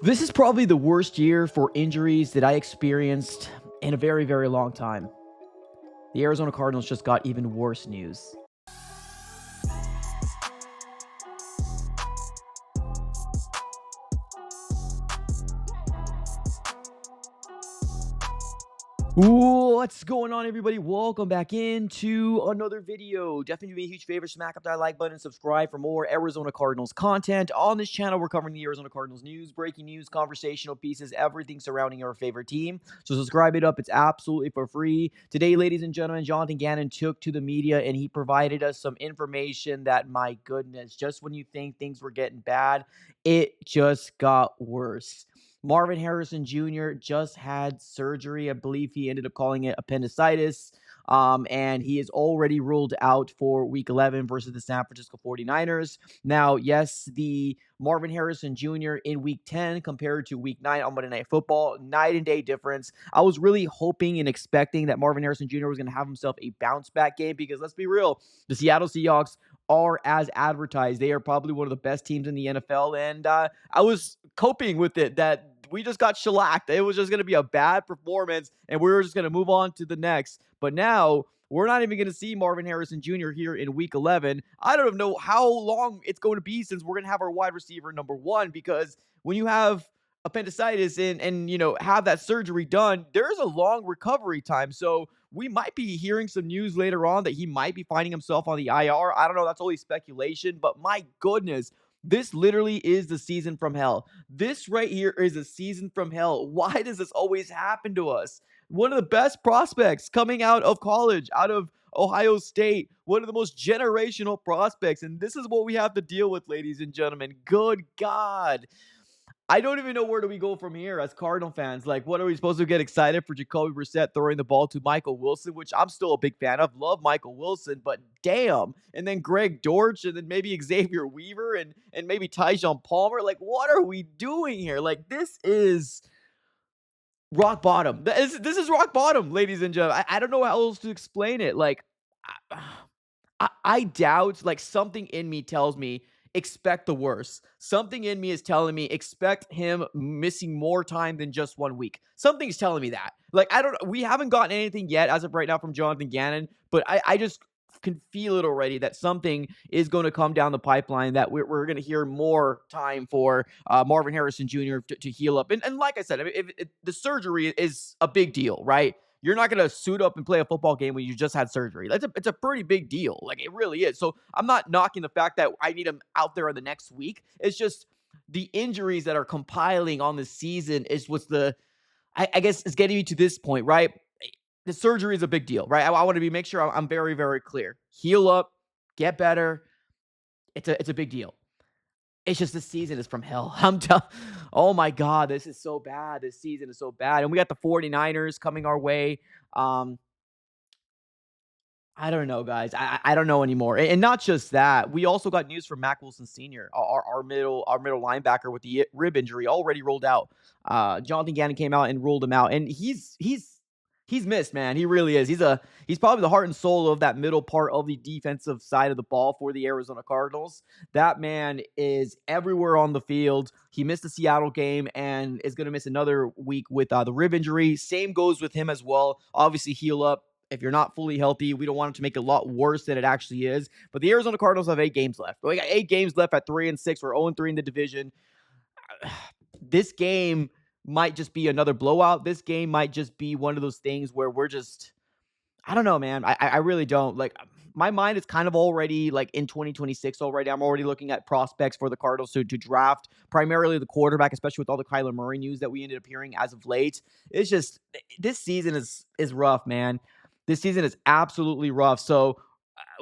This is probably the worst year for injuries that I experienced in a very, very long time. The Arizona Cardinals just got even worse news. What's going on, everybody? Welcome back into another video. Definitely do me a huge favor, smack up that like button and subscribe for more Arizona Cardinals content. On this channel, we're covering the Arizona Cardinals news, breaking news, conversational pieces, everything surrounding our favorite team. So subscribe it up. It's absolutely for free. Today, ladies and gentlemen, Jonathan Gannon took to the media and he provided us some information that, my goodness, just when you think things were getting bad, it just got worse. Marvin Harrison Jr. just had surgery. I believe he ended up calling it appendicitis. And he is already ruled out for week 11 versus the San Francisco 49ers. Now, yes, the Marvin Harrison Jr. in week 10 compared to week 9 on Monday Night Football, night and day difference. I was really hoping and expecting that Marvin Harrison Jr. was going to have himself a bounce back game because let's be real, the Seattle Seahawks are as advertised. They are probably one of the best teams in the NFL. And I was coping with it that we just got shellacked. It was just going to be a bad performance, and we were just going to move on to the next. But now we're not even going to see Marvin Harrison Jr. here in week 11. I don't know how long it's going to be since we're going to have our wide receiver number one, because when you have appendicitis and have that surgery done, there's a long recovery time. So we might be hearing some news later on that he might be finding himself on the IR. I don't know. That's only speculation, but my goodness, this literally is the season from hell. This right here is a season from hell. Why does this always happen to us? One of the best prospects coming out of college, out of Ohio State, one of the most generational prospects. And this is what we have to deal with, ladies and gentlemen. Good God. I don't even know where do we go from here as Cardinal fans. Like, what are we supposed to get excited for Jacoby Brissett throwing the ball to Michael Wilson, which I'm still a big fan of. Love Michael Wilson, but damn. And then Greg Dortch, and then maybe Xavier Weaver, and maybe Tyjon Palmer. Like, what are we doing here? Like, this is rock bottom. This is rock bottom, ladies and gentlemen. I don't know how else to explain it. Like, I doubt, like, something in me tells me expect the worst. Something in me is telling me expect him missing more time than just 1 week. Something's telling me that. Like, we haven't gotten anything yet as of right now from Jonathan Gannon, but I just can feel it already that something is going to come down the pipeline, that we're going to hear more time for Marvin Harrison Jr. to heal up. And like I said, I mean, if the surgery is a big deal, right? You're not going to suit up and play a football game when you just had surgery. It's a pretty big deal. Like, it really is. So I'm not knocking the fact that I need him out there in the next week. It's just the injuries that are compiling on the season is what's I guess is getting me to this point, right? The surgery is a big deal, right? I want to make sure I'm very, very clear. Heal up, get better. It's a big deal. It's just this season is from hell. Oh my God, this is so bad. This season is so bad. And we got the 49ers coming our way. I don't know, guys. I don't know anymore. And not just that, we also got news from Mac Wilson Sr., our middle linebacker with the rib injury, already rolled out. Jonathan Gannon came out and ruled him out, and he's missed, man. He really is. He's probably the heart and soul of that middle part of the defensive side of the ball for the Arizona Cardinals. That man is everywhere on the field. He missed the Seattle game and is going to miss another week with the rib injury. Same goes with him as well. Obviously, heal up. If you're not fully healthy, we don't want it to make it a lot worse than it actually is. But the Arizona Cardinals have 8 games left. We got 8 games left at 3-6. We're 0-3 in the division. This game might just be another blowout. This game might just be one of those things where we're just, I don't know, man. I really don't. Like, my mind is kind of already like in 2026 already. I'm already looking at prospects for the Cardinals to draft, primarily the quarterback, especially with all the Kyler Murray news that we ended up hearing as of late. It's just, this season is rough, man. This season is absolutely rough. So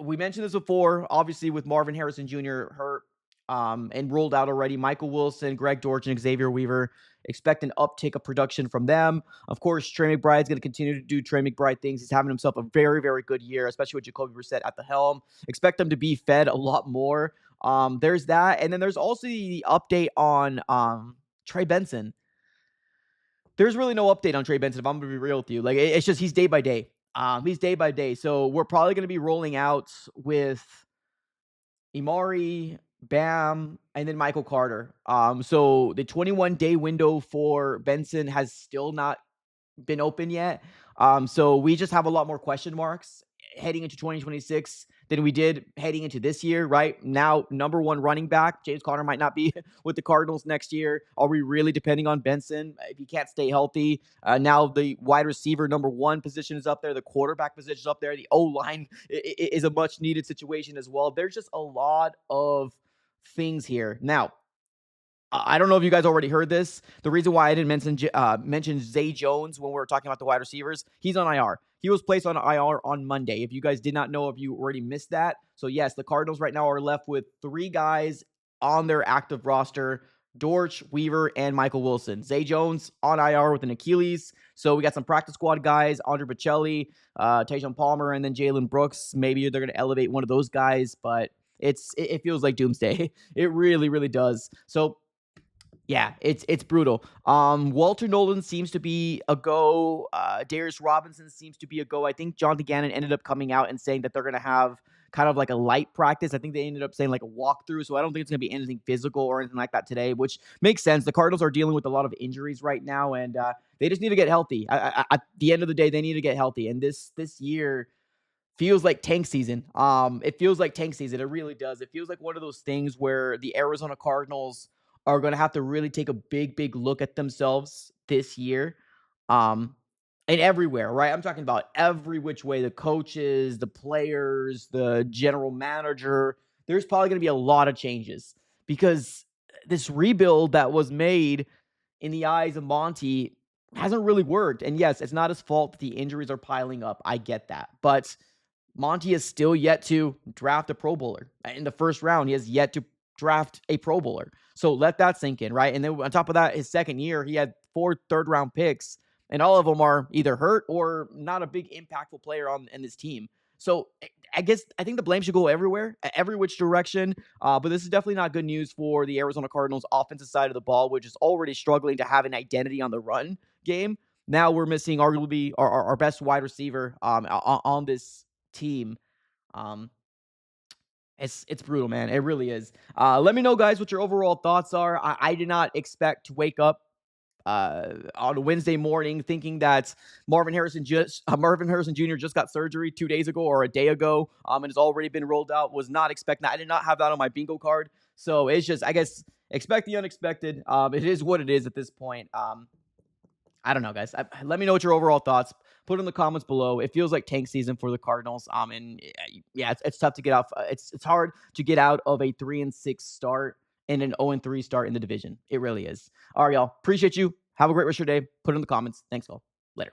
we mentioned this before, obviously, with Marvin Harrison Jr. hurt and ruled out already. Michael Wilson, Greg Dortch, and Xavier Weaver. Expect an uptick of production from them. Of course, Trey McBride's going to continue to do Trey McBride things. He's having himself a very, very good year, especially with Jacoby Brissett at the helm. Expect them to be fed a lot more. There's that. And then there's also the update on Trey Benson. There's really no update on Trey Benson, if I'm going to be real with you. Like, it's just he's day by day. He's day by day. So we're probably going to be rolling out with Imari, Bam, and then Michael Carter. So the 21-day window for Benson has still not been open yet. So we just have a lot more question marks heading into 2026 than we did heading into this year, right? Now, number one running back, James Conner might not be with the Cardinals next year. Are we really depending on Benson if he can't stay healthy? Now the wide receiver number one position is up there. The quarterback position is up there. The O-line is a much needed situation as well. There's just a lot of things here. Now, I don't know if you guys already heard this. The reason why I didn't mention Zay Jones when we were talking about the wide receivers, he's on IR. He was placed on IR on Monday. If you guys did not know, if you already missed that. So yes, the Cardinals right now are left with 3 guys on their active roster: Dortch, Weaver, and Michael Wilson. Zay Jones on IR with an Achilles. So we got some practice squad guys: Andre Bocelli, Tajon Palmer, and then Jalen Brooks. Maybe they're going to elevate one of those guys, but it feels like doomsday. It really, really does. So yeah, it's brutal. Walter Nolan seems to be a go. Darius Robinson seems to be a go. I think Jonathan Gannon ended up coming out and saying that they're gonna have kind of like a light practice. I think they ended up saying like a walkthrough. So I don't think it's gonna be anything physical or anything like that today, which makes sense. The Cardinals are dealing with a lot of injuries right now, and they just need to get healthy. At the end of the day, they need to get healthy. And this year feels like tank season. It feels like tank season. It really does. It feels like one of those things where the Arizona Cardinals are going to have to really take a big, big look at themselves this year. Um, and everywhere, right? I'm talking about every which way: the coaches, the players, the general manager. There's probably going to be a lot of changes because this rebuild that was made in the eyes of Monty hasn't really worked. And yes, it's not his fault that the injuries are piling up. I get that. But Monty has still yet to draft a Pro Bowler. In the first round, he has yet to draft a Pro Bowler. So let that sink in, right? And then on top of that, his second year, he had 4 third-round picks, and all of them are either hurt or not a big impactful player in this team. So I think the blame should go everywhere, every which direction. But this is definitely not good news for the Arizona Cardinals offensive side of the ball, which is already struggling to have an identity on the run game. Now we're missing arguably our best wide receiver on this team. Um, it's brutal, man. It really is. Let me know, guys, what your overall thoughts are. I did not expect to wake up on a Wednesday morning thinking that Marvin Harrison Jr. just got surgery 2 days ago or a day ago, and has already been rolled out. Was not expecting that. I did not have that on my bingo card. So it's just, I guess, expect the unexpected. It is what it is at this point. I don't know, guys. Let me know what your overall thoughts. Put in the comments below. It feels like tank season for the Cardinals. And yeah, it's tough to get off. It's hard to get out of a 3-6 start and an 0-3 start in the division. It really is. All right, y'all. Appreciate you. Have a great rest of your day. Put it in the comments. Thanks, all. Later.